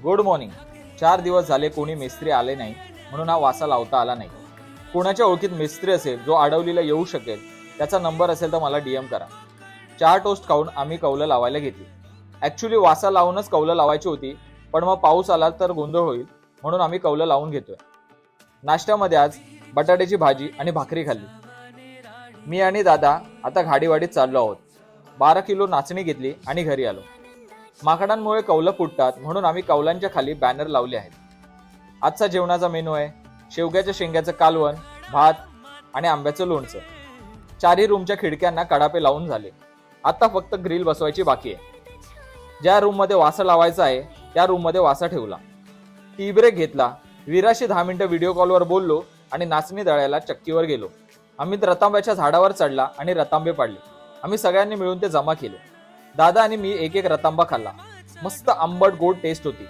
Good morning. 4 दिवस झाले कोणी मिस्त्री आले नाही, म्हणून हा वासा लावता आला नाही. कोणाच्या ओळखीत मिस्त्री असेल जो आडवलीला येऊ शकेल, त्याचा नंबर असेल तर मला DM करा. 4 टोस्ट खाऊन आम्ही कौलं लावायला घेतली. ऍक्च्युली वासा लावूनच कौलं लावायची होती, पण मग पाऊस आला तर गोंधळ होईल, म्हणून आम्ही कौलं लावून घेतोय. नाश्त्यामध्ये आज बटाट्याची भाजी आणि भाकरी खाल्ली. मी आणि दादा आता घाडीवाडीत चाललो आहोत. 12 किलो नाचणी घेतली आणि घरी आलो. माकडांमुळे कौलं फुटतात, म्हणून आम्ही कौलांच्या खाली बॅनर लावले आहेत. आजचा जेवणाचा मेनू आहे शेवग्याच्या शेंग्याचं कालवण, भात आणि आंब्याचं लोणचं. 4ही रूमच्या खिडक्यांना कडापे लावून झाले. आता फक्त ग्रिल बसवायची बाकी आहे. ज्या रूममध्ये वासा लावायचा आहे त्या रूममध्ये वासा ठेवला. टी ब्रेक घेतला. वीराशी 10 मिनिटं व्हिडिओ कॉलवर बोललो आणि नाचणी दळायला चक्कीवर गेलो. अमित रतांब्याच्या झाडावर चढला आणि रतांबे पाडले. आम्ही सगळ्यांनी मिळून ते जमा केले. दादा आणि मी एक एक रतांबा खाल्ला. मस्त आंबट गोड टेस्ट होती.